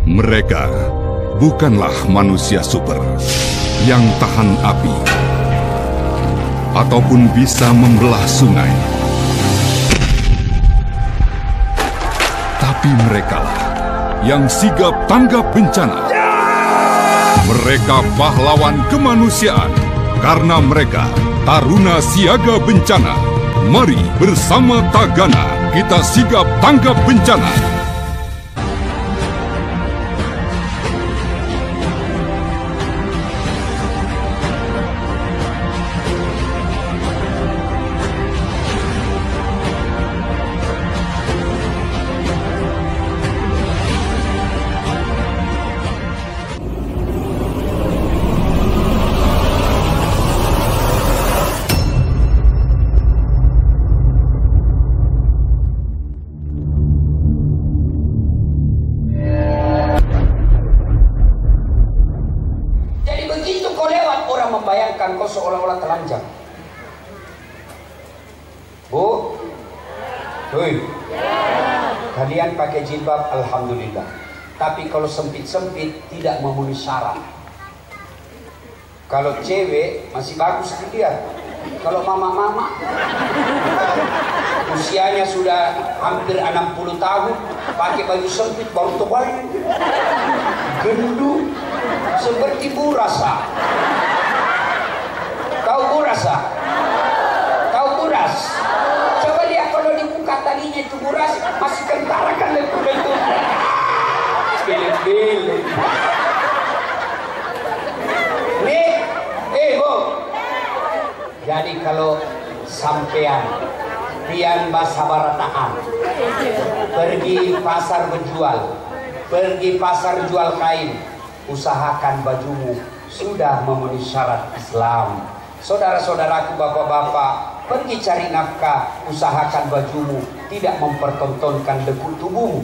Mereka bukanlah manusia super yang tahan api ataupun bisa membelah sungai. Tapi merekalah yang sigap tanggap bencana. Mereka pahlawan kemanusiaan karena mereka taruna siaga bencana. Mari bersama Tagana kita sigap tanggap bencana. Membayangkan kau seolah-olah telanjang. Bu, Hui, kalian pakai jilbab, alhamdulillah. Tapi kalau sempit-sempit tidak memenuhi syarat. Kalau cewek masih bagus dilihat. Kalau mama-mama usianya sudah hampir 60 tahun, pakai baju sempit baru tebal, gendut seperti burasa. Tahu burasa? Tahu buras? Coba lihat kalau dibuka tadinya itu buras, masih kentara kan itu. Pilih-pilih. Nih, Bu. Jadi kalau sampean pian basabarataan pergi pasar berjual, pergi pasar jual kain, usahakan bajumu sudah memenuhi syarat Islam. Saudara-saudaraku, bapak-bapak, pergi cari nafkah, usahakan bajumu tidak mempertontonkan lekuk tubuhmu.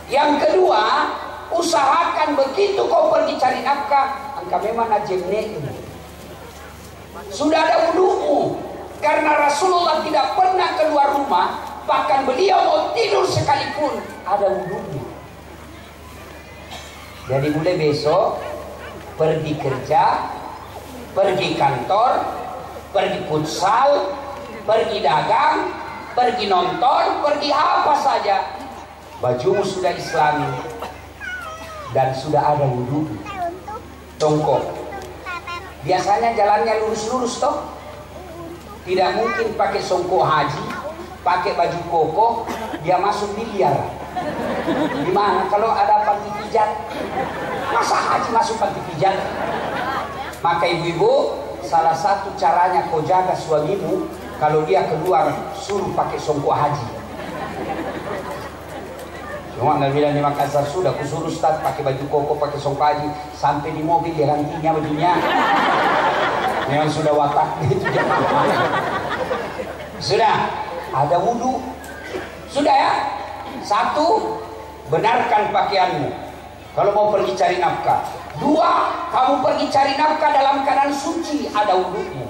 Yang kedua, usahakan begitu kau pergi cari nafkah, engkau memang najemne sudah ada wudumu, karena Rasulullah tidak pernah keluar rumah, bahkan beliau mau tidur sekalipun ada wudunya. Jadi mulai besok pergi kerja, pergi kantor, pergi futsal, pergi dagang, pergi nonton, pergi apa saja, bajumu sudah islami dan sudah ada wudu. Tongkok biasanya jalannya lurus-lurus toh, tidak mungkin pakai songkok haji, pakai baju koko, dia masuk miliar. Gimana kalau ada panti pijat? Masa haji masuk panti pijat? Maka ibu-ibu, salah satu caranya kau jaga suamimu, kalau dia keluar suruh pakai songkok haji. Cuma Nabi bilang di Makassar, sudah kusuruh Ustaz pakai baju koko, pakai songkok haji, sampai di mobil dia gantinya bajunya. Memang sudah watak itu. Sudah ada wudu, sudah ya. Satu, benarkan pakaianmu kalau mau pergi cari nafkah. Dua, kamu pergi cari nafkah dalam keadaan suci, ada wudunya.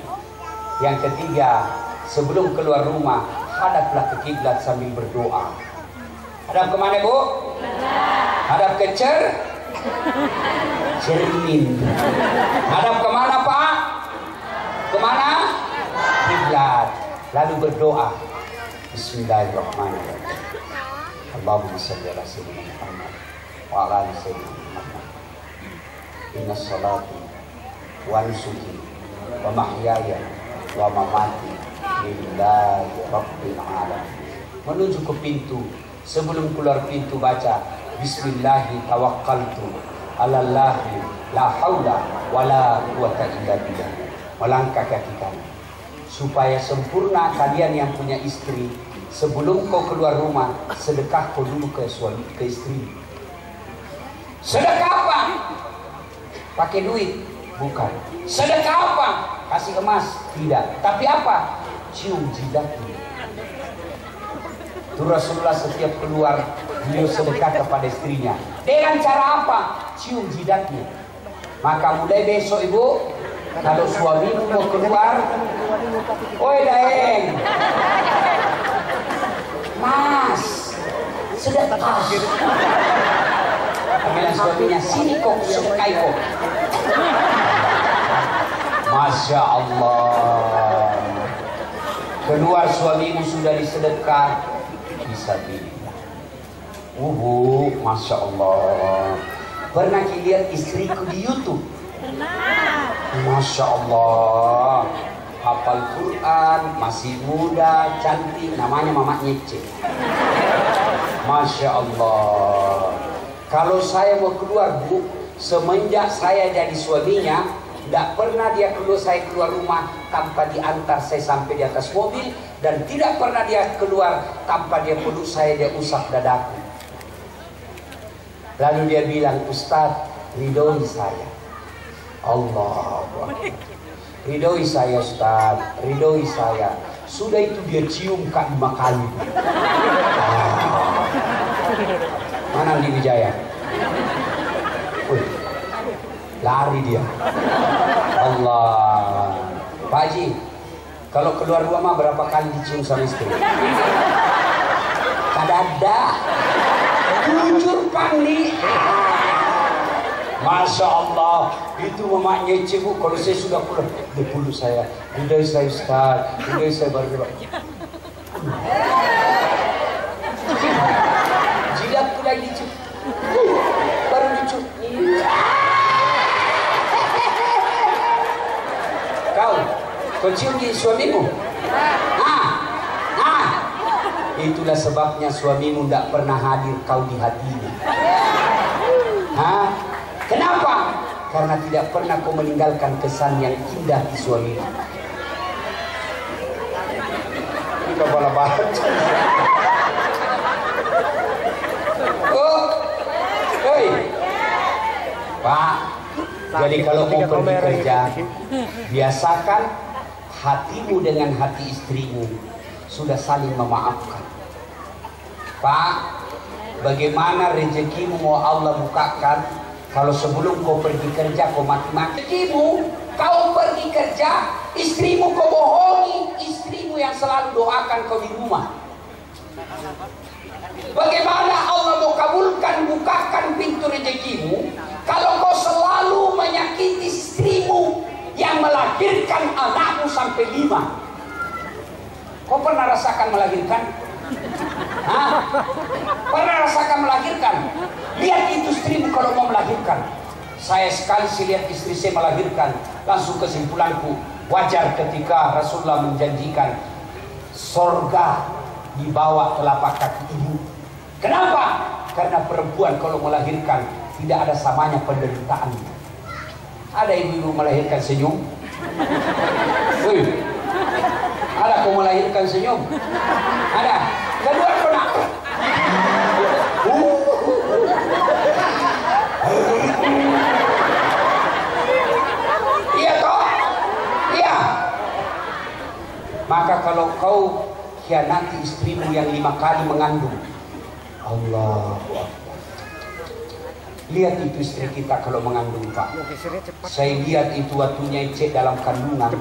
Yang ketiga, sebelum keluar rumah, hadaplah ke kiblat sambil berdoa. Hadap kemana, Bu? Hadap ke cermin. Hadap kemana, Pak? Kemana? Kiblat. Lalu berdoa. Bismillahirrahmanirrahim. Allahumma shalli ala sayyidina Muhammad wa ala ali sayyidina Muhammad. Inna salati wa nusuki wa mahyaya wa mamati lillahi rabbil alamin. Menuju ke pintu, sebelum keluar pintu baca Bismillahi tawakkaltu alallahi la haula wa la quwata illa billah. Melangkah kaki kanan supaya sempurna. Kalian yang punya istri, sebelum kau keluar rumah, sedekah kau dulu ke suami, ke istri. Sedekah apa? Pakai duit? Bukan. Sedekah apa? Kasih emas? Tidak. Tapi apa? Cium jidatnya. Itu Rasulullah setiap keluar, beliau sedekah kepada istrinya. Dengan cara apa? Cium jidatnya. Maka mulai besok ibu, kalau suamimu mau keluar, oi Daeng, Mas, sedekah. Bilang suaminya, sini kok, sukai kok. Masya Allah. Keluar suamimu sudah disedekah, bisa billah. Masya Allah. Pernah lihat istriku di YouTube? Masya Allah. Hafal Quran, masih muda, cantik, namanya Mama Nyece. Masya Allah. Kalau saya mau keluar, Bu, semenjak saya jadi suaminya, tidak pernah dia saya keluar rumah tanpa diantar saya sampai di atas mobil, dan tidak pernah dia keluar tanpa dia peluk saya, dia usap dadaku. Lalu dia bilang, Ustaz, ridhoi saya. Allah, ridhoi saya Ustaz, ridhoi saya. Sudah itu dia cium Kak 5 kali. Mana di Wijaya? Lari dia. Allah. Pak Haji, kalau keluar rumah berapa kali dicium sama istri? Kadada. Jujur Pandi. Masya Allah. Itu Mama Nyece, Bu. Kalau saya sudah pulang, dia peluk saya. Ridhoi saya Ustaz, ridhoi saya baru. Jidatku lagi dicium. Baru dicium. Kau cium di suamimu? Itulah sebabnya suamimu tidak pernah hadir kau di hatinya. Kenapa? Karena tidak pernah kau meninggalkan kesan yang indah di suamimu. Ini kepala barat. Hei, Pak. Jadi kalau mau pergi kerja, biasakan hatimu dengan hati istrimu sudah saling memaafkan. Pak, bagaimana rezekimu mau Allah bukakan kalau sebelum kau pergi kerja kau mati-mati? Rezekimu, kau pergi kerja, istrimu kau bohongi, istrimu yang selalu doakan kau di rumah. Bagaimana Allah mau kabulkan, bukakan pintu rezekimu kalau kau selalu menyakiti istrimu yang melahirkan anakmu sampai 5? Kau pernah rasakan melahirkan? Pernah rasakan melahirkan? Lihat itu istrimu kalau mau melahirkan. Saya sekali lihat istri saya melahirkan, langsung kesimpulanku, wajar ketika Rasulullah menjanjikan sorga di bawah telapak kaki ibu. Kenapa? Karena perempuan kalau melahirkan tidak ada samanya penderitaan. Ada ibu-ibu melahirkan senyum? Ada kau melahirkan senyum? Ada. Kedua pernah. Iya toh? Iya. Maka kalau kau khianati istrimu yang 5 kali mengandung, Allah. Lihat itu istri kita kalau mengandung, Pak. Saya lihat itu waktunya cek dalam kandungan.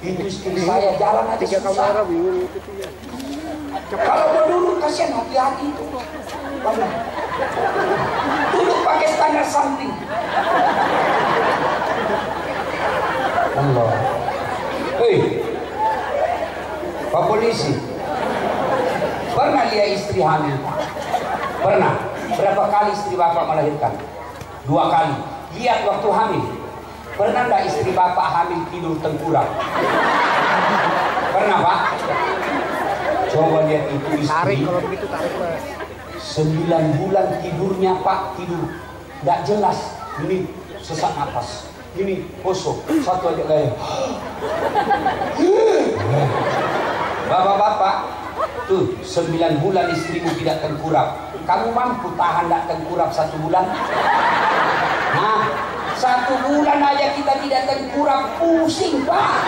Itu istri saya jalan aja susah. Kalau mau duduk kasihan, hati-hati itu. Duduk pakai standar samping. Allah. Hei, Pak Polisi, pernah lihat istri hamil? Pernah. Berapa kali istri bapak melahirkan? 2 kali. Lihat waktu hamil. Pernah enggak istri bapak hamil tidur tengkurap? Pernah, Pak? Coba lihat itu istri. Tarik kalau begitu, tarik, Pak. 9 bulan tidurnya, Pak, tidur enggak jelas. Ini sesak napas, ini kosong, satu aja kayak. Bapak-bapak, tuh 9 bulan istrimu tidak tengkurap. Kamu mampu tahan tak tengkurap 1 bulan? Nah, 1 bulan aja kita tidak tengkurap, pusing, Pak.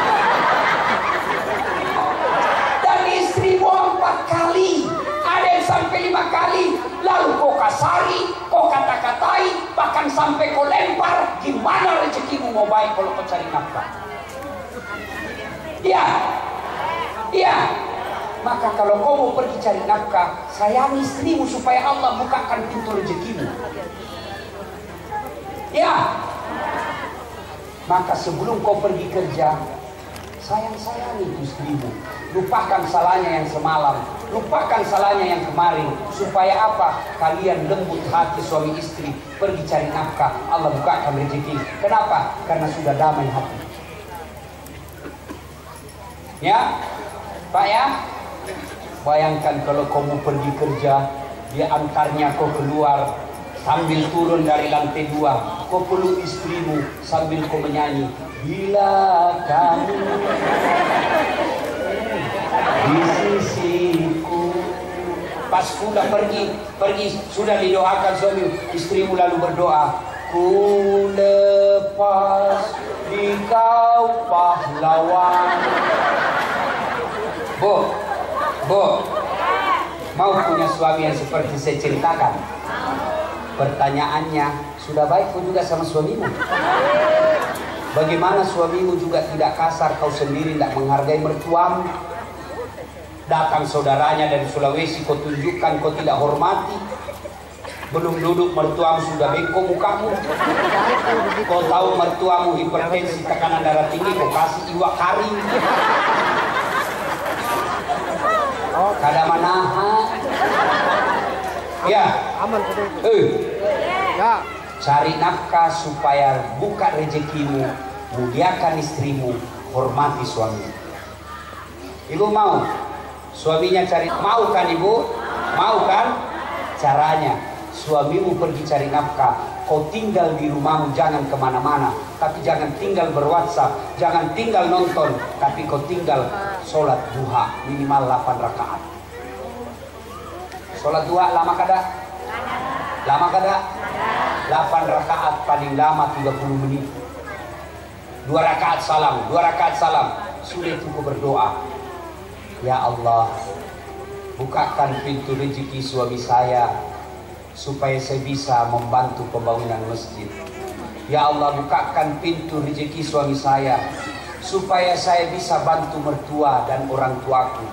Dan istrimu 4 kali, ada yang sampai 5 kali. Lalu kau kasari, kau kata-katai, bahkan sampai kau lempar. Gimana rezekimu mau baik kalau kau cari nafkah? Iya, iya. Maka kalau kau mau pergi cari nafkah, sayangi istrimu supaya Allah bukakan pintu rezekimu. Maka sebelum kau pergi kerja, sayang-sayangi istrimu. Lupakan salahnya yang semalam, lupakan salahnya yang kemarin. Supaya apa? Kalian lembut hati suami istri, pergi cari nafkah, Allah bukakan rezeki. Kenapa? Karena sudah damai hati. Ya, Pak ya. Bayangkan kalau kau mau pergi kerja, dia antarnya kau keluar sambil turun dari lantai 2, kau peluk istrimu sambil kau menyanyi, bila kamu di sisiku. Pas sudah pergi sudah didoakan suami istrimu, lalu berdoa, ku lepas di kau pahlawan. Bu, mau punya suami yang seperti saya ceritakan? Pertanyaannya, sudah baik kau juga sama suamimu? Bagaimana suamimu juga tidak kasar, kau sendiri tidak menghargai mertuamu? Datang saudaranya dari Sulawesi, kau tunjukkan kau tidak hormati. Belum duduk mertuamu sudah bengkok mukamu. Kau tahu mertuamu hipertensi, tekanan darah tinggi, kau kasih iwak kari. Kada manaha. Ya. Aman Ya. Cari nafkah supaya buka rezekimu, muliakan istrimu, hormati suami. Ibu mau suaminya cari, mau kan ibu? Mau kan? Caranya, suamimu pergi cari nafkah, kau tinggal di rumahmu, jangan kemana-mana. Tapi jangan tinggal berwhatsapp, jangan tinggal nonton, tapi kau tinggal sholat duha minimal 8 rakaat. Sholat duha lama kada? Lama kada? 8 rakaat paling lama 30 menit. 2 rakaat salam, 2 rakaat salam. Sudah itu kau berdoa, ya Allah, bukakan pintu rezeki suami saya supaya saya bisa membantu pembangunan masjid. Ya Allah, bukakan pintu rezeki suami saya supaya saya bisa bantu mertua dan orang tuaku.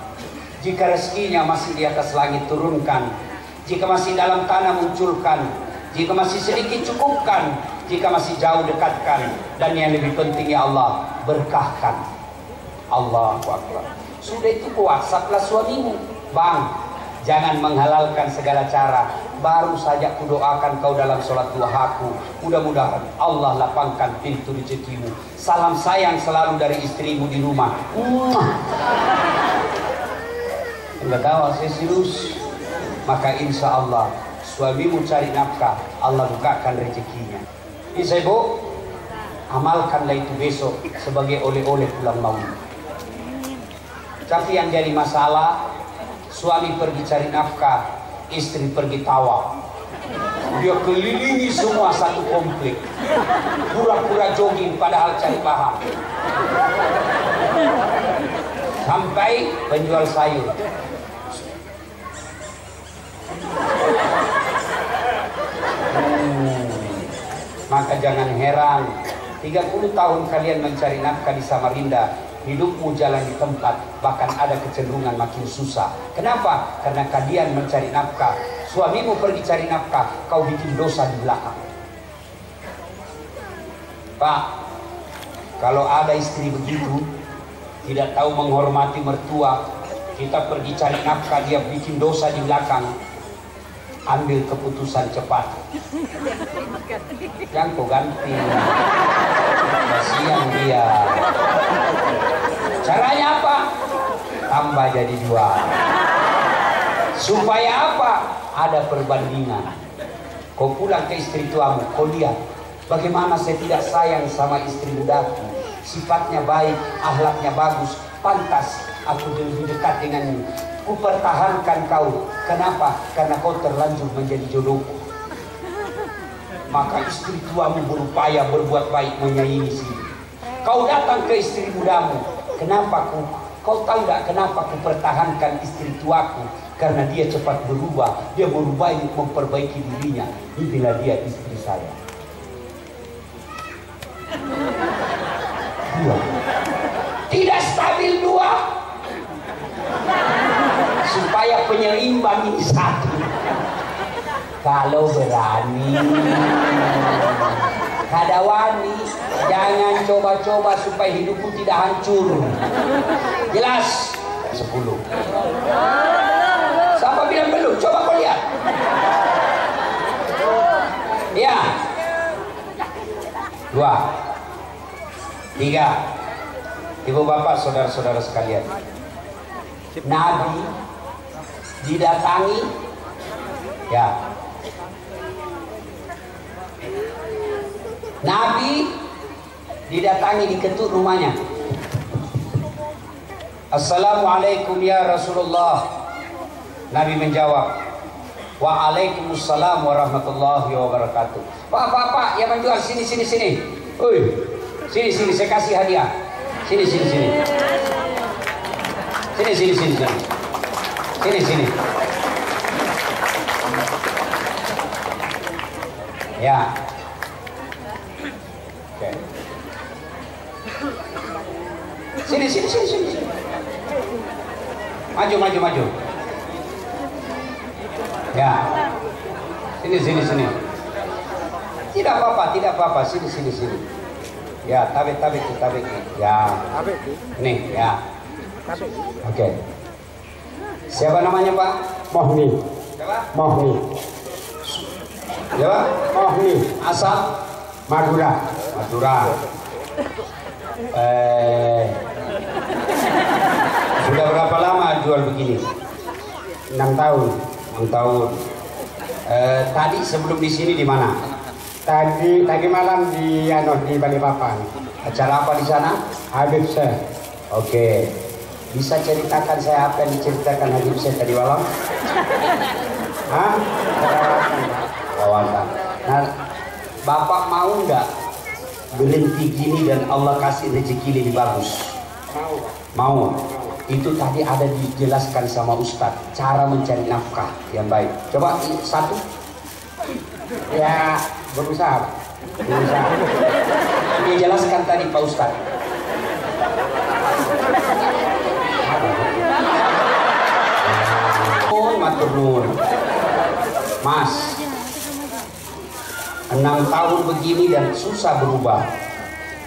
Jika rezekinya masih di atas langit, turunkan. Jika masih dalam tanah, munculkan. Jika masih sedikit, cukupkan. Jika masih jauh, dekatkan. Dan yang lebih penting, ya Allah, berkahkan. Allahu Akbar. Sudah itu WhatsApp-lah suamimu, Bang, jangan menghalalkan segala cara. Baru saja kudoakan kau dalam sholat duhaku. Mudah-mudahan Allah lapangkan pintu rezekimu. Salam sayang selalu dari istrimu di rumah. Enggak tahu, saya serius. Maka insya Allah suamimu cari nafkah, Allah bukakan rezekinya. Bisa ibu, amalkanlah itu besok sebagai oleh-oleh pulang maulid. Tapi yang jadi masalah, suami pergi cari nafkah, istri pergi tawaf. Dia kelilingi semua satu komplek, pura-pura jogging padahal cari pahala. Sampai penjual sayur, maka jangan heran 30 tahun kalian mencari nafkah di Samarinda, hidupmu jalan di tempat, bahkan ada kecenderungan makin susah. Kenapa? Karena kalian mencari nafkah. Suamimu pergi cari nafkah, kau bikin dosa di belakang. Pak, kalau ada istri begitu, tidak tahu menghormati mertua, kita pergi cari nafkah, dia bikin dosa di belakang, ambil keputusan cepat. Yang kau ganti, kasihan dia. Caranya apa? Tambah jadi 2. Supaya apa? Ada perbandingan. Kau pulang ke istri tuamu, kau lihat bagaimana saya tidak sayang sama istri mudaku. Sifatnya baik, akhlaknya bagus, pantas aku lebih dekat denganmu. Ku pertahankan kau. Kenapa? Karena kau terlanjur menjadi jodohku. Maka istri tuamu berupaya berbuat baik, menyayangi sini. Kau datang ke istri mudamu. Kenapa kau tahu tak kenapa ku pertahankan istri tuaku? Karena dia cepat berubah. Dia berubah untuk memperbaiki dirinya. Inilah dia istri saya. 2. Tidak stabil 2. Supaya penyeimbang ini 1. Kalau berani, Kadawani, jangan coba-coba supaya hidupku tidak hancur. Jelas? 10. Siapa bilang belum? Coba kau lihat. Ya. 2, 3. Ibu bapak, saudara-saudara sekalian, Nabi didatangi, ya, Nabi didatangi, diketuk rumahnya. Assalamualaikum ya Rasulullah. Nabi menjawab, Waalaikumsalam warahmatullahi wabarakatuh. Pak, yang menjual, sini. Oi, sini, saya kasih hadiah. Sini. Sini. Ya. Oke. Sini. Maju. Ya. Sini. Tidak apa-apa. Sini. Ya, tabik. Ya. Nih, ya. Oke. Siapa namanya, Pak? Mohni. Siapa? Mohni. Siapa? Mohni. Asal Madura. Sudah berapa lama jual begini? 6 tahun. 6 tahun. Tadi sebelum di sini di mana? Tadi malam di Balikpapan. Acara apa di sana? Habib Syekh. Oke. Bisa ceritakan saya apa yang diceritakan Habib Syekh tadi malam? Hah? Lawatan. Nah, Bapak mau nggak berhenti gini dan Allah kasih rezeki lebih bagus? Mau. Itu tadi ada dijelaskan sama Ustadz, cara mencari nafkah yang baik. Coba satu. Ya, berusaha. Dia jelaskan tadi Pak Ustadz. Matur nuwun. Mas, 6 tahun begini dan susah berubah.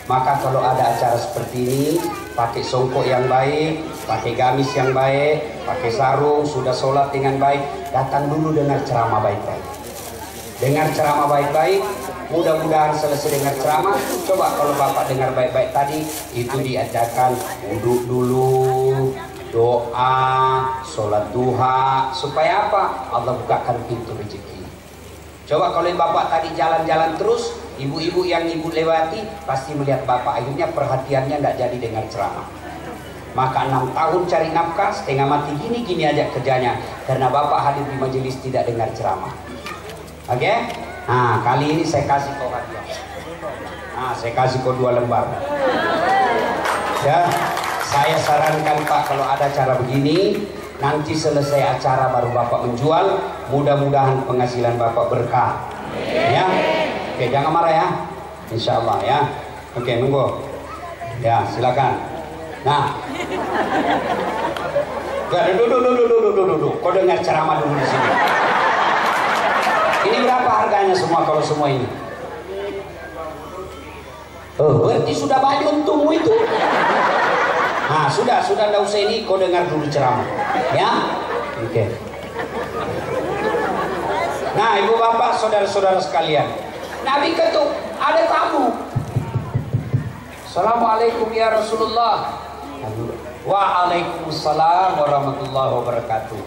Maka kalau ada acara seperti ini, pakai songkok yang baik, pakai gamis yang baik, pakai sarung, sudah sholat dengan baik, datang dulu dengar ceramah baik-baik. Dengar ceramah baik-baik, mudah-mudahan selesai dengar ceramah. Coba kalau Bapak dengar baik-baik tadi, itu diajarkan wudhu dulu, doa, sholat duha, supaya apa? Allah bukakan pintu rezeki. Coba kalau Bapak tadi jalan-jalan terus, ibu-ibu yang ibu lewati pasti melihat Bapak, akhirnya perhatiannya nggak jadi dengar ceramah. Maka 6 tahun cari nafkah, setengah mati gini aja kerjanya, karena Bapak hadir di majelis tidak dengar ceramah. Oke? Nah, kali ini saya kasih kau hadiah. Nah, saya kasih kau 2 lembar. Ya, saya sarankan Pak, kalau ada cara begini, nanti selesai acara baru Bapak menjual, mudah-mudahan penghasilan Bapak berkah. Ya, oke, jangan marah ya, insya Allah ya. Oke, monggo. Ya, silakan. Nah, duduk. Kau dengar ceramah dulu di sini. Ini berapa harganya semua kalau semua ini? Oh, berarti sudah banyak untungmu itu. Nah, sudah nggak usah ini, kau dengar dulu ceramah, ya. Oke. Nah, ibu bapak, saudara-saudara sekalian, Nabi ketuk, ada tamu. Assalamualaikum ya Rasulullah. Waalaikumsalam warahmatullahi wabarakatuh.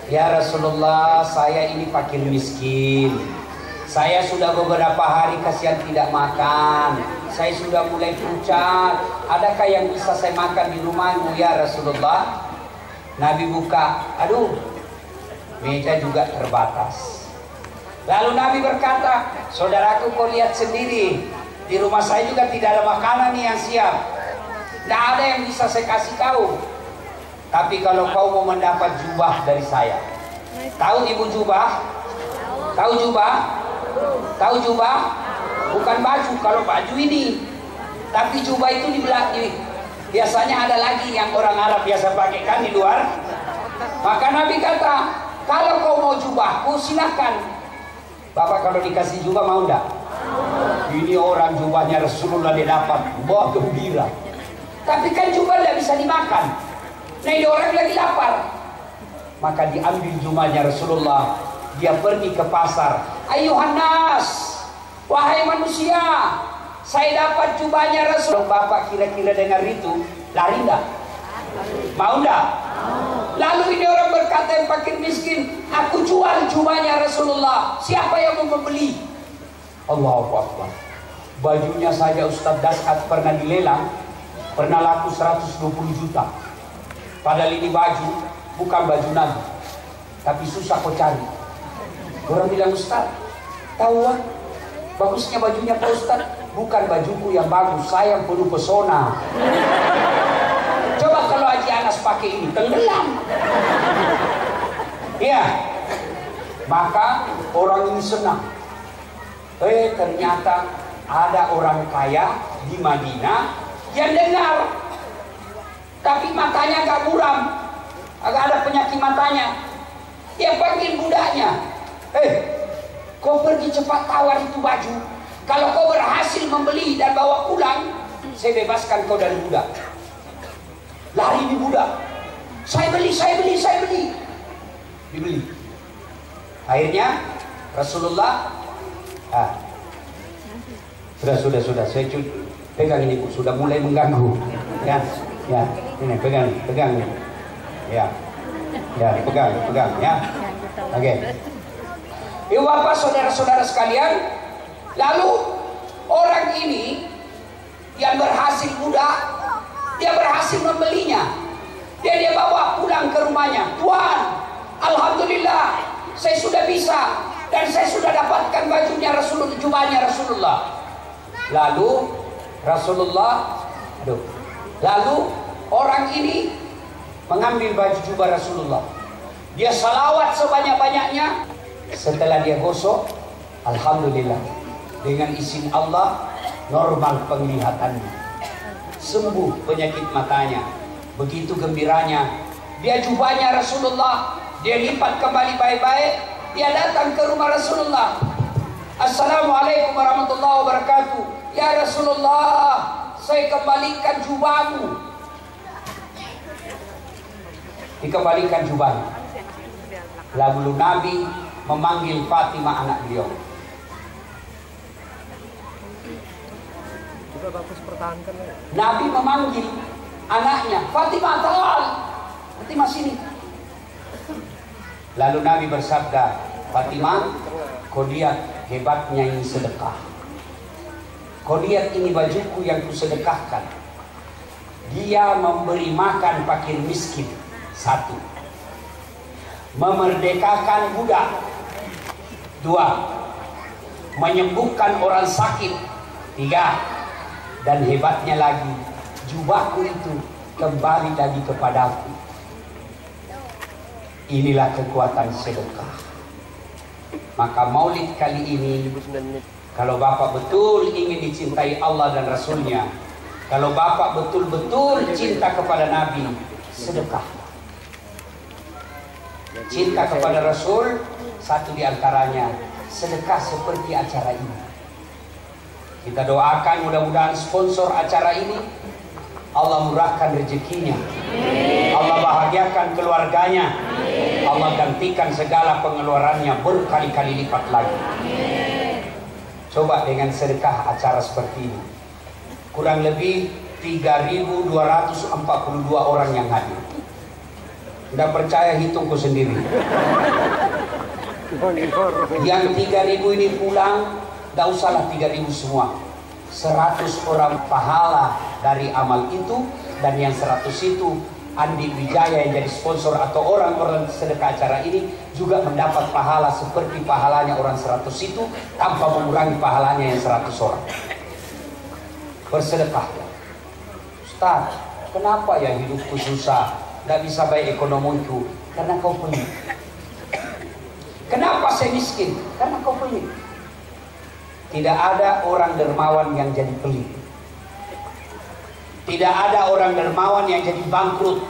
Ya Rasulullah, saya ini fakir miskin. Saya sudah beberapa hari kasihan tidak makan. Saya sudah mulai pucat. Adakah yang bisa saya makan di rumahmu ya Rasulullah? Nabi buka, aduh, meja juga terbatas. Lalu Nabi berkata, saudaraku, kau lihat sendiri, di rumah saya juga tidak ada makanan yang siap. Tidak ada yang bisa saya kasih tahu. Tapi kalau kau mau mendapat jubah dari saya, tahu ibu jubah? Tahu jubah? Tahu jubah? Bukan baju, kalau baju ini. Tapi jubah itu di belakang. Biasanya ada lagi yang orang Arab biasa pakai kan di luar. Maka Nabi kata, kalau kau mau jubahku silakan. Bapak kalau dikasih jubah mau enggak? Ini orang jubahnya Rasulullah dia dapat, wah gembira. Tapi kan jubah tidak bisa dimakan. Nah ini orang lagi lapar. Maka diambil jubahnya Rasulullah. Dia pergi ke pasar. Ayuhan nas, wahai manusia, saya dapat jubahnya Rasulullah. Bapak kira-kira dengar itu, lari enggak? Mau enggak? Lalu ini orang berkata yang fakir miskin, aku jual jubahnya Rasulullah. Siapa yang mau membeli? Allahu Akbar. Bajunya saja Ustadz Daskat pernah dilelang, pernah laku 120 juta. Padahal ini baju bukan baju Nabi, tapi susah kau cari. Orang bilang, Ustadz, tahu kan? Bagusnya bajunya Pak Ustadz, bukan bajuku yang bagus, saya yang penuh pesona. Coba kalau Haji Anas pakai ini, tenggelam. Ya, maka orang ini senang. Ternyata ada orang kaya di Madinah yang dengar, tapi matanya agak buram, agak ada penyakit matanya. Dia panggil budaknya, kau pergi cepat tawar itu baju. Kalau kau berhasil membeli dan bawa pulang, saya bebaskan kau dari budak. Lari di budak, saya beli. Dibeli. Akhirnya Rasulullah, sudah, saya pegang ini Bu, sudah mulai mengganggu. Ya, ini pegang ini. Ya, dipegang ya. Oke. Ibu bapak saudara-saudara sekalian, lalu orang ini yang berhasil budak, dia berhasil membelinya. Dia bawa pulang ke rumahnya. Tuan, alhamdulillah, saya sudah bisa dan saya sudah dapatkan bajunya Rasulullah, jubahnya Rasulullah. Lalu orang ini mengambil baju jubah Rasulullah. Dia salawat sebanyak-banyaknya. Setelah dia gosok, alhamdulillah, dengan izin Allah normal penglihatannya, sembuh penyakit matanya. Begitu gembiranya, dia jubahnya Rasulullah, dia lipat kembali baik-baik. Dia datang ke rumah Rasulullah. Assalamualaikum warahmatullahi wabarakatuh. Ya Rasulullah, saya kembalikan jubahmu. Dikembalikan jubahnya. Lalu Nabi memanggil Fatimah anak beliau. Nabi memanggil anaknya, Fatimah ta'al, Fatimah sini. Lalu Nabi bersabda, Fatimah, kau lihat hebatnya ini sedekah. Kau lihat ini bajuku yang kusedekahkan. Dia memberi makan fakir miskin, 1. Memerdekakan budak, 2. Menyembuhkan orang sakit, 3. Dan hebatnya lagi, jubahku itu kembali lagi kepadaku. Inilah kekuatan sedekah. Maka maulid kali ini, kalau Bapak betul ingin dicintai Allah dan Rasulnya, kalau Bapak betul-betul cinta kepada Nabi, sedekah. Cinta kepada Rasul, satu di antaranya sedekah seperti acara ini. Kita doakan mudah-mudahan sponsor acara ini Allah murahkan rezekinya, Allah bahagiakan keluarganya, Allah gantikan segala pengeluarannya berkali-kali lipat lagi. Coba dengan sedekah acara seperti ini, kurang lebih 3.242 orang yang hadir. Tidak percaya, hitungku sendiri. Yang 3.000 ini pulang, tidak usahlah 3.000 semua. 100 orang pahala dari amal itu, dan yang 100 itu Andi Wijaya yang jadi sponsor atau orang-orang sedekah acara ini juga mendapat pahala seperti pahalanya orang 100 itu, tanpa mengurangi pahalanya yang 100 orang. Bersedekah. Ustaz, kenapa ya hidupku susah? Tidak bisa baik ekonomiku, karena kau pelit. Kenapa saya miskin? Karena kau pelit. Tidak ada orang dermawan yang jadi pelit. Tidak ada orang dermawan yang jadi bangkrut.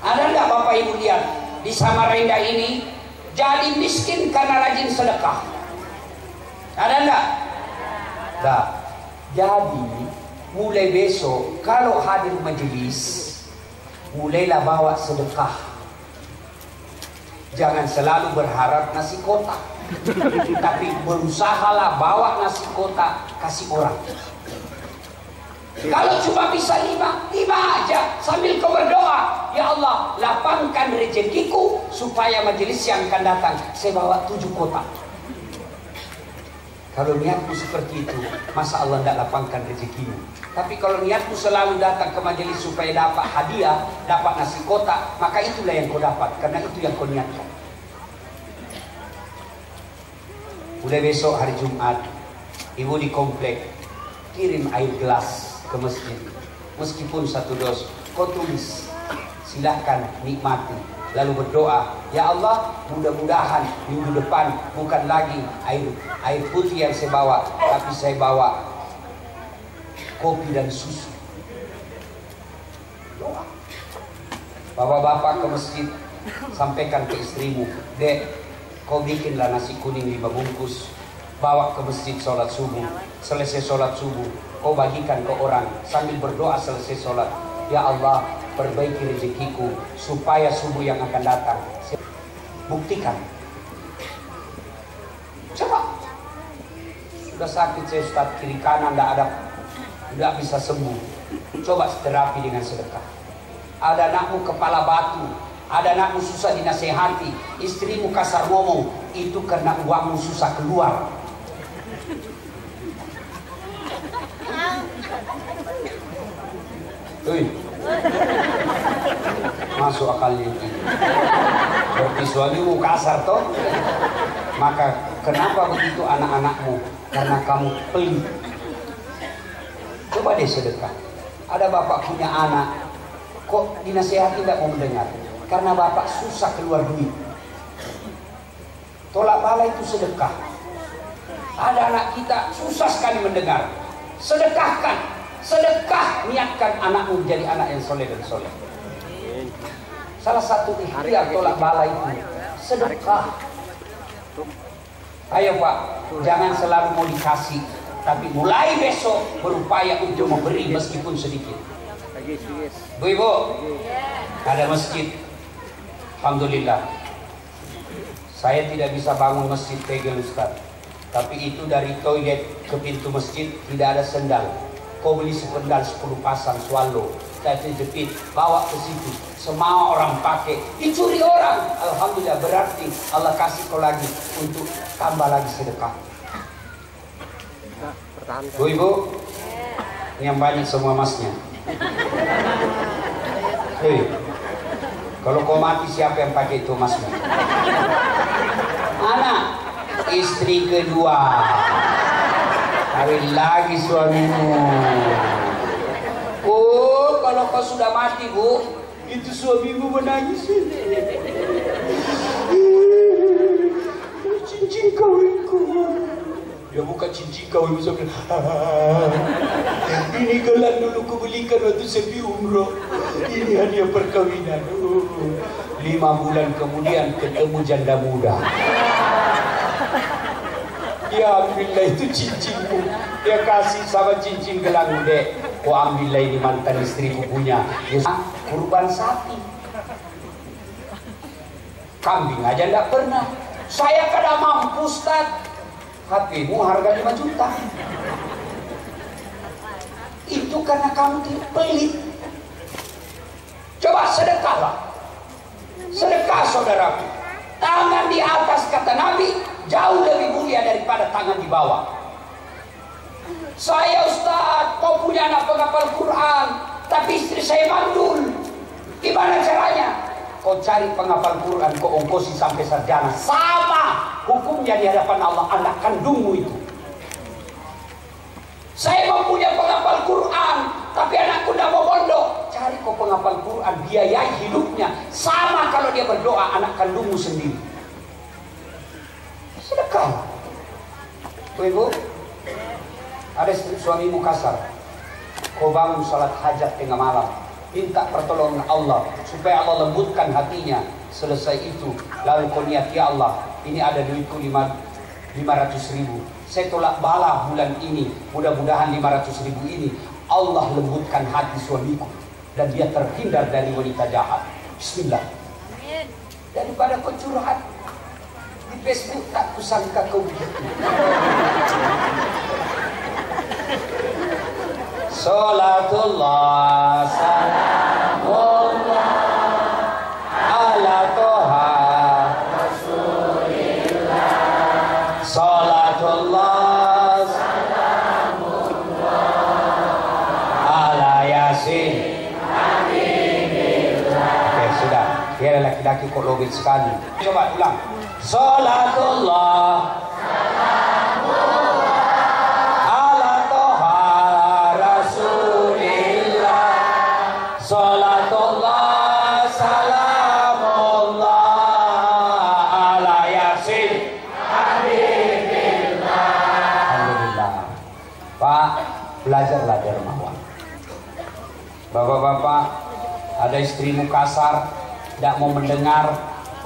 Ada enggak Bapak Ibu lihat di Samarinda ini jadi miskin karena rajin sedekah? Ada enggak? Nah, jadi mulai besok kalau hadir majelis, mulailah bawa sedekah. Jangan selalu berharap nasi kotak, tapi berusahalah bawa nasi kotak kasih orang. Kalau cuma bisa lima aja sambil kau berdoa, ya Allah lapangkan rezekiku supaya majelis yang akan datang saya bawa 7 kotak. Kalau niatmu seperti itu, masa Allah tidak lapangkan rezekimu. Tapi kalau niatmu selalu datang ke majelis supaya dapat hadiah, dapat nasi kotak, maka itulah yang kau dapat, karena itu yang kau niatkan. Mulai besok hari Jumat, ibu di komplek kirim air gelas ke masjid, meskipun 1 dos, kau tulis, silahkan nikmati, lalu berdoa, ya Allah mudah-mudahan minggu depan bukan lagi air putih yang saya bawa, tapi saya bawa kopi dan susu. Doa. Bapak-bapak ke masjid, sampaikan ke istrimu, Dek, kau bikinlah nasi kuning 5 bungkus, bawa ke masjid sholat subuh. Selesai sholat subuh, kau bagikan ke orang sambil berdoa selesai sholat, ya Allah perbaiki rezekiku supaya subuh yang akan datang. Buktikan. Coba. Sudah sakit saya Ustaz, kiri kanan tidak bisa sembuh. Coba terapi dengan sedekah. Ada anakmu kepala batu, ada anakmu susah dinasehati, istrimu kasar ngomong, itu karena uangmu susah keluar. Masuk akalnya itu. Berarti suamimu kasar toh? Maka kenapa begitu anak-anakmu? Karena kamu pelit. Coba deh sedekah. Ada bapak punya anak, kok dinasehati tidak mau mendengar? Karena bapak susah keluar duit. Tolak bala itu sedekah. Ada anak kita susah sekali mendengar. Sedekahkan. Sedekah, niatkan anakmu menjadi anak yang soleh dan soleh. Salah satu ikhtiar tolak bala itu sedekah. Ayo Pak, jangan selalu mau dikasih, tapi mulai besok berupaya untuk memberi meskipun sedikit. Bu-ibu, ada masjid. Alhamdulillah. Saya tidak bisa bangun masjid tegel Ustaz, tapi itu dari toilet ke pintu masjid tidak ada sendal. Kau beli sependal 10 pasang swallow, tapi jepit, bawa ke situ. Semua orang pakai, dicuri orang. Alhamdulillah, berarti Allah kasih kau lagi untuk tambah lagi sedekah. Bu ibu, yang banyak semua masnya. Hei, kalau kau mati siapa yang pakai itu masnya? Anak, istri kedua. Kawin lagi suamimu. Oh, kalau kau sudah mati bu, itu suamimu menangis. Cincin kawinku. Dia buka cincin kawin sambil. Ini gelang dulu kubelikan waktu saya pergi umroh. Ini hadiah perkawinan. 5 bulan kemudian ketemu janda muda. Dia ambillah itu cincinmu, dia kasih sama cincin gelang, Dek, kau ambillah ini mantan istriku punya. Dia kurban sapi, kambing aja enggak pernah. Saya kada mampu Ustaz. HP-mu harga 5 juta. Itu karena kamu tidak pelit. Coba sedekahlah. Sedekah saudaraku. Tangan di atas kata Nabi jauh lebih mulia daripada tangan di bawah. Saya Ustaz mau punya anak penghafal Quran, tapi istri saya mandul. Gimana caranya? Kau cari penghafal Quran, kau ongkosi sampai sarjana. Sama hukumnya di hadapan Allah anak kandungmu itu. Saya mau punya penghafal Quran, tapi anakku tidak mau mondok. Cari kau penghafal Quran, biayai hidupnya. Sama kalau dia berdoa anak kandungmu sendiri. Sedekah. Ibu, ada suamimu kasar, kau bangun salat hajat tengah malam, minta pertolongan Allah supaya Allah lembutkan hatinya. Selesai itu lalu kau niat, ya Allah ini ada duitku 5 500.000. Saya tolak bala bulan ini. Mudah-mudahan 500.000 ini Allah lembutkan hati suamiku dan dia terhindar dari wanita jahat. Bismillah. Daripada kau curhat di Facebook, tak kusangka kau begitu. Salatullah salamullah ala toha Rasulillah. Salatullah salamullah ala Yasin. Oke, sudah. Dia laki-laki kok logik sekali. Coba ulang. Salatullah ala toha Rasulillah. Salatullah salamullah ala Yasin. Alhamdulillah. Pak, belajarlah dermawan. Bapak-bapak, ada istrimu kasar, tidak mau mendengar,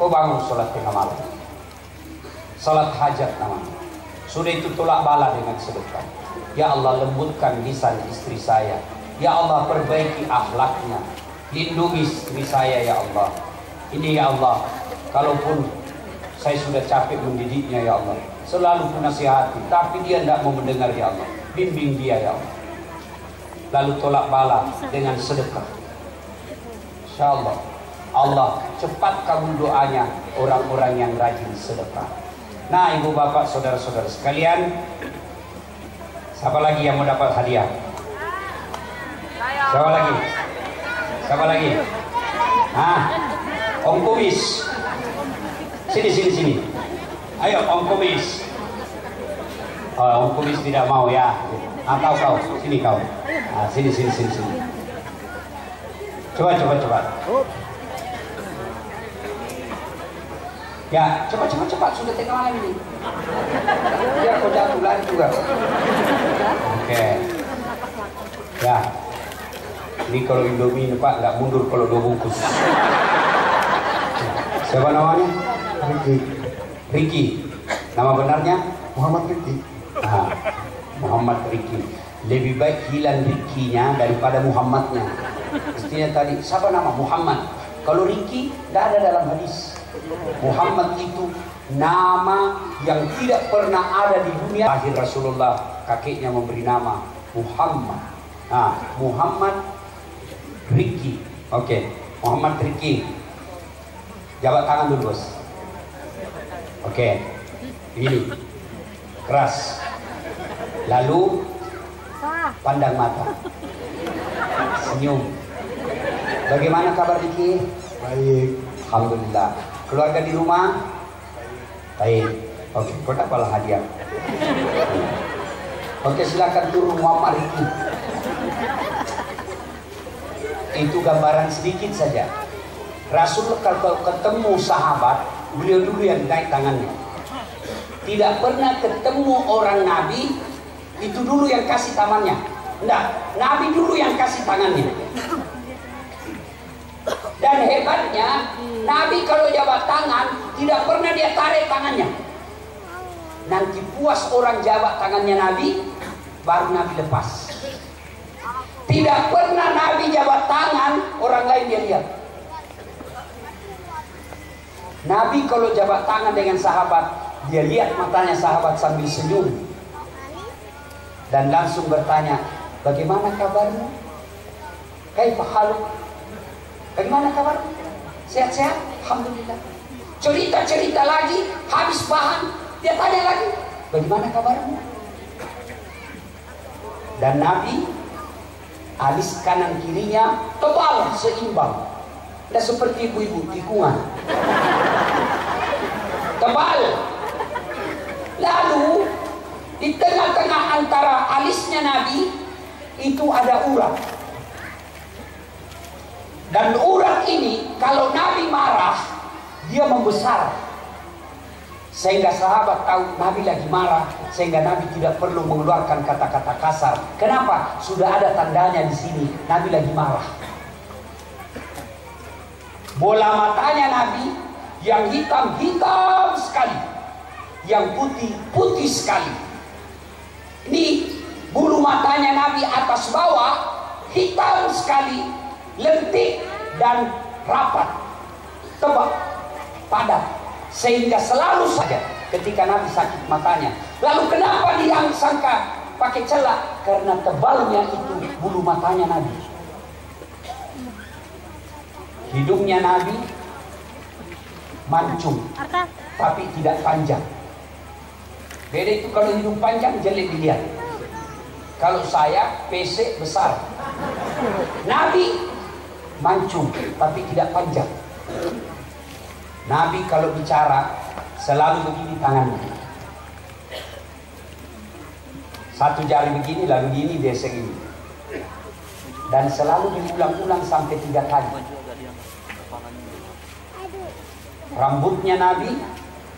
kau bangun sholat tengah malam, sholat hajat namanya. Sudah itu tolak bala dengan sedekah. Ya Allah, lembutkan lisan istri saya. Ya Allah, perbaiki akhlaknya. Lindungi istri saya ya Allah. Ini ya Allah, kalaupun saya sudah capek mendidiknya ya Allah, selalu ku nasihati, tapi dia tidak mau mendengar ya Allah. Bimbing dia ya Allah. Lalu tolak bala dengan sedekah. Insya Allah, Allah cepat kabul doanya orang-orang yang rajin sedekah. Nah, ibu bapak, saudara-saudara sekalian, siapa lagi yang mau dapat hadiah? Siapa lagi? Siapa lagi? Om Kumis. Sini. Ayo Om Kumis. Oh, Om Kumis tidak mau ya. Kau, sini kau. Sini. Coba. Ya, cepat. Sudah tengah malam ini. Biar kau jatuh lari juga. Oke. Ya. Ini kalau Indomie Pak nggak mundur kalau 2 bungkus. Siapa namanya? Ricky. Nama benarnya? Muhammad Ricky. Muhammad Ricky. Lebih baik hilang Ricky-nya daripada Muhammadnya. Istinya tadi, siapa nama? Muhammad. Kalau Ricky, tidak ada dalam hadis. Muhammad itu nama yang tidak pernah ada di dunia. Akhir Rasulullah, kakeknya memberi nama Muhammad. Muhammad Ricky. Oke, Muhammad Ricky. Jabat tangan dulu, bos. Oke, ini keras. Lalu pandang mata, senyum. Bagaimana kabar Ricky? Baik. Alhamdulillah. Keluarga di rumah? Baik. Oke, kau dapatlah hadiah. Oke, silakan turun Muhammad Ricky. Itu gambaran sedikit saja. Rasul kalau ketemu sahabat, beliau dulu yang naik tangannya. Tidak pernah ketemu orang Nabi, itu dulu yang kasih tangannya. Enggak, Nabi dulu yang kasih tangannya. Dan hebatnya, Nabi kalau jabat tangan, tidak pernah dia tarik tangannya. Nanti puas orang jabat tangannya Nabi, baru Nabi lepas. Tidak pernah Nabi jabat tangan, orang lain dia lihat. Nabi kalau jabat tangan dengan sahabat, dia lihat matanya sahabat sambil senyum. Dan langsung bertanya, bagaimana kabarmu? Kaifa haluk? Bagaimana kabarmu? Sehat-sehat? Alhamdulillah. Cerita-cerita lagi, habis bahan, dia tanya lagi, bagaimana kabarmu? Dan Nabi, alis kanan kirinya tebal, seimbang. Tidak seperti ibu-ibu tikungan. Tebal. Lalu di tengah-tengah antara alisnya Nabi itu ada urat. Dan urat ini kalau Nabi marah, dia membesar. Sehingga sahabat tahu Nabi lagi marah, sehingga Nabi tidak perlu mengeluarkan kata-kata kasar. Kenapa? Sudah ada tandanya di sini, Nabi lagi marah. Bola matanya Nabi yang hitam-hitam sekali, yang putih, putih sekali. Ini bulu matanya Nabi atas bawah hitam sekali, lentik dan rapat, tebal, padat, sehingga selalu saja ketika Nabi sakit matanya. Lalu kenapa dia sangka pakai celak? Karena tebalnya itu bulu matanya Nabi. Hidungnya Nabi mancung, tapi tidak panjang. Beda itu kalau hidung panjang jelek dilihat. Kalau saya PC besar. Nabi mancung tapi tidak panjang. Nabi kalau bicara selalu begini tangannya. Satu jari begini lalu gini deseng ini. Dan selalu diulang-ulang sampai 3 kali. Rambutnya Nabi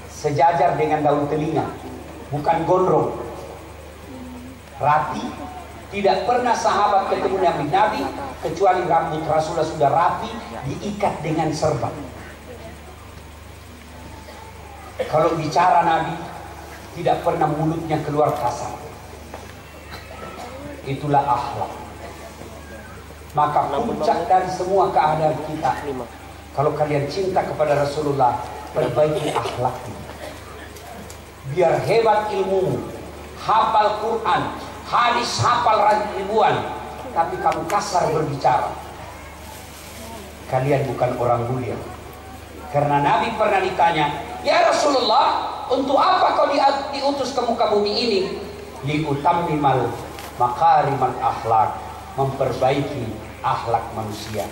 sejajar dengan daun telinga, bukan gondrong, rapi. Tidak pernah sahabat ketemu Nabi kecuali rambut Rasulullah sudah rapi, diikat dengan serban. Kalau bicara Nabi tidak pernah mulutnya keluar kasar. Itulah akhlak. Maka puncak dari semua keadaan kita, kalau kalian cinta kepada Rasulullah, perbaiki akhlakmu. Biar hebat ilmumu, hafal Quran, hadis hafal ribuan, tapi kamu kasar berbicara, kalian bukan orang mulia. Karena Nabi pernah ditanya, ya Rasulullah, untuk apa kau diutus ke muka bumi ini? Liutammimal makarimal akhlak, memperbaiki akhlak manusia.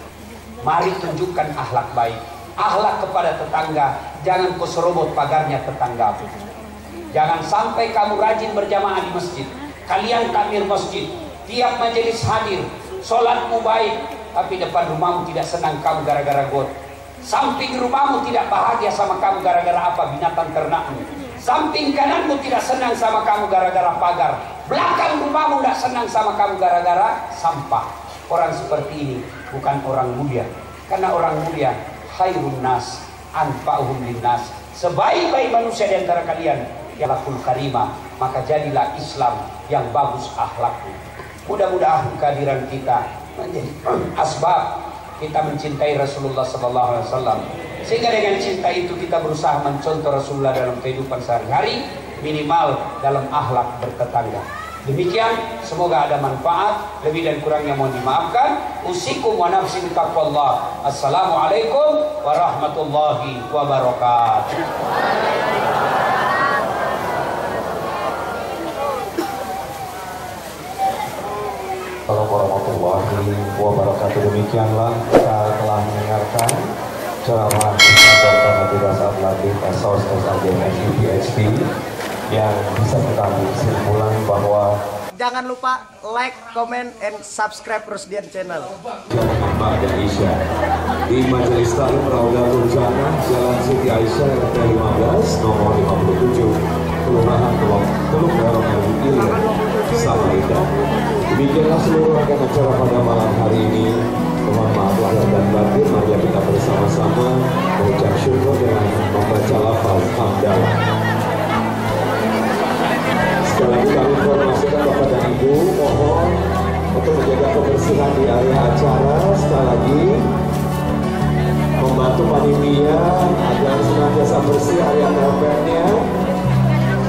Mari tunjukkan akhlak baik, akhlak kepada tetangga. Jangan kau serobot pagarnya tetangga. Jangan sampai kamu rajin berjamaah di masjid, kalian takmir masjid, tiap majelis hadir, sholatmu baik, tapi depan rumahmu tidak senang kamu gara-gara got. Samping rumahmu tidak bahagia sama kamu gara-gara apa? Binatang ternakmu. Samping kananmu tidak senang sama kamu gara-gara pagar. Belakang rumahmu tidak senang sama kamu gara-gara sampah. Orang seperti ini bukan orang mulia. Karena orang mulia khairun nas anfa'uhum linnas. Sebaik-baik manusia di antara kalian yakul karimah, maka jadilah Islam yang bagus akhlaknya. Mudah-mudahan kehadiran kita menjadi asbab kita mencintai Rasulullah SAW, sehingga dengan cinta itu kita berusaha mencontoh Rasulullah dalam kehidupan sehari-hari, minimal dalam akhlak bertetangga. Demikian, semoga ada manfaat. Lebih dan kurangnya mohon dimaafkan. Usikum wa nafsi bitaqwallah. Assalamualaikum warahmatullahi wabarakatuh. Assalamualaikum warahmatullahi wabarakatuh. Demikianlah kita telah mendengarkan ceramah Dr. Nabilah saat lagi SOS PhD yang bisa kita ambil kesimpulan bahwa jangan lupa like, comment, and subscribe Rusdian Channel. Mbak dan Isya di Majelis Taklim Raudatul Jannah, Jalan Siti Aisyah RT 15 nomor 57, Kelurahan Teluk Darong Ilir, Samarinda. Demikianlah seluruh rangkaian acara pada malam hari ini. Mohon maaf lahir dan batin. Mari kita bersama-sama mengucap syukur dengan membaca lafaz hamdalah. Sekali lagi kami informasikan Bapak dan Ibu, mohon untuk menjaga kebersihan di area acara. Sekali lagi membantu panitia agar senantiasa bersih area karpetnya.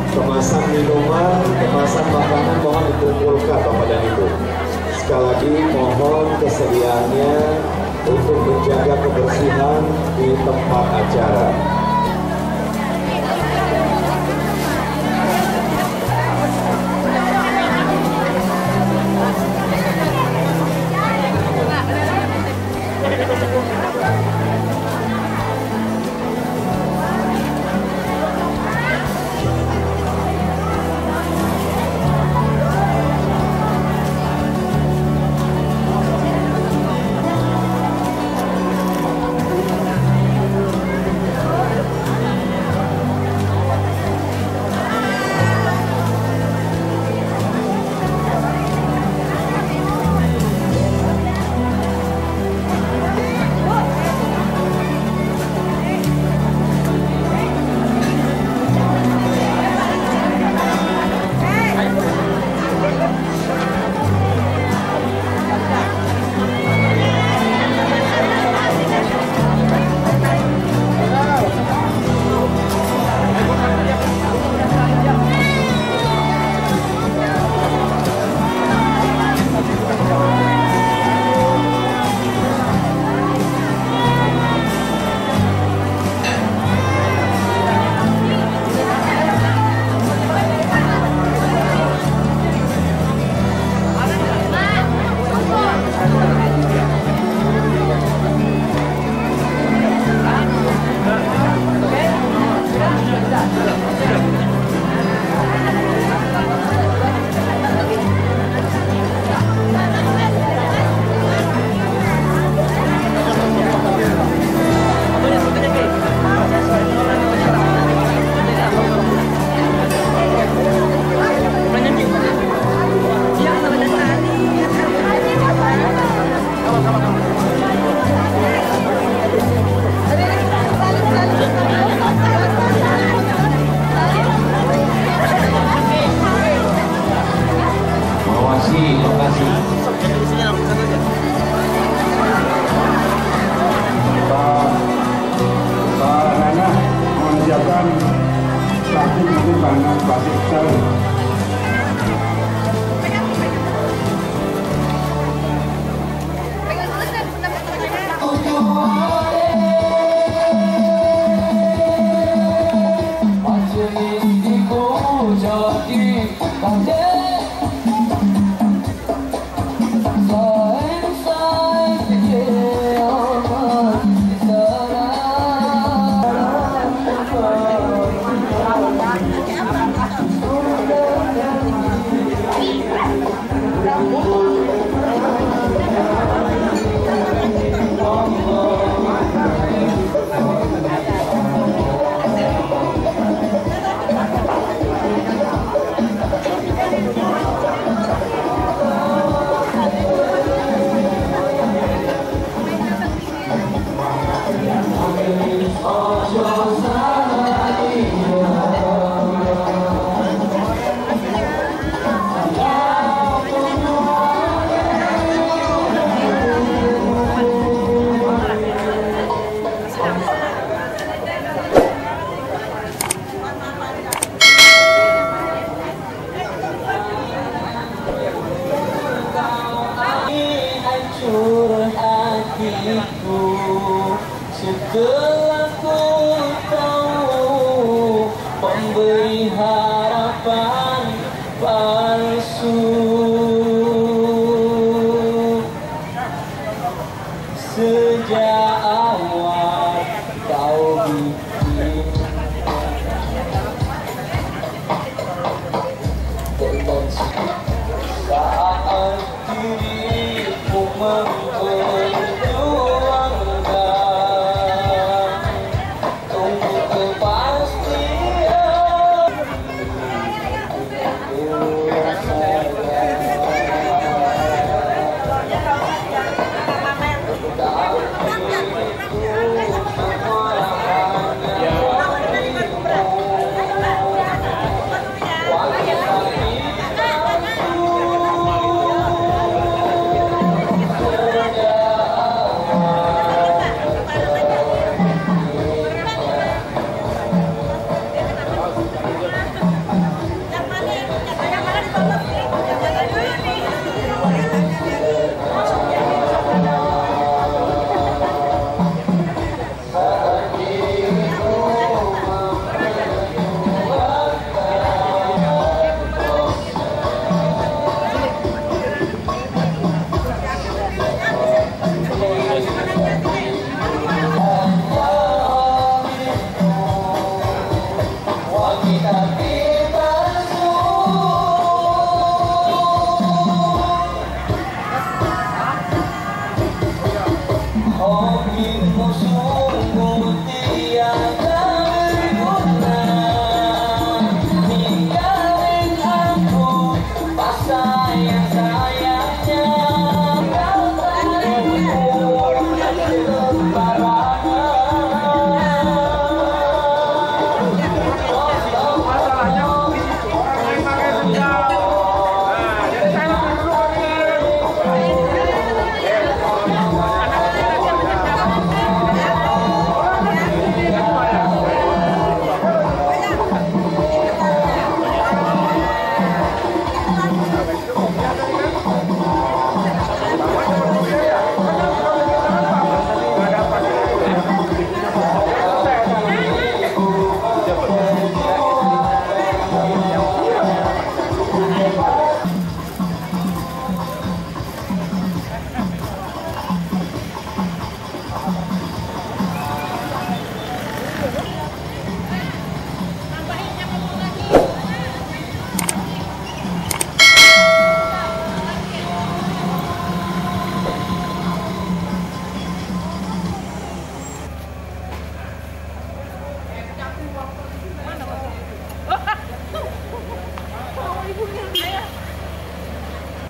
Kemasan minuman, kemasan makanan mohon dikumpulkan Bapak dan Ibu. Sekali lagi mohon kesediaannya untuk menjaga kebersihan di tempat acara. Setelah ku tahu memberi harapan palsu, sejak awal kau bikin saat dirimu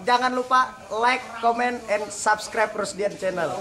Jangan lupa like, comment, and subscribe Rusdian Channel.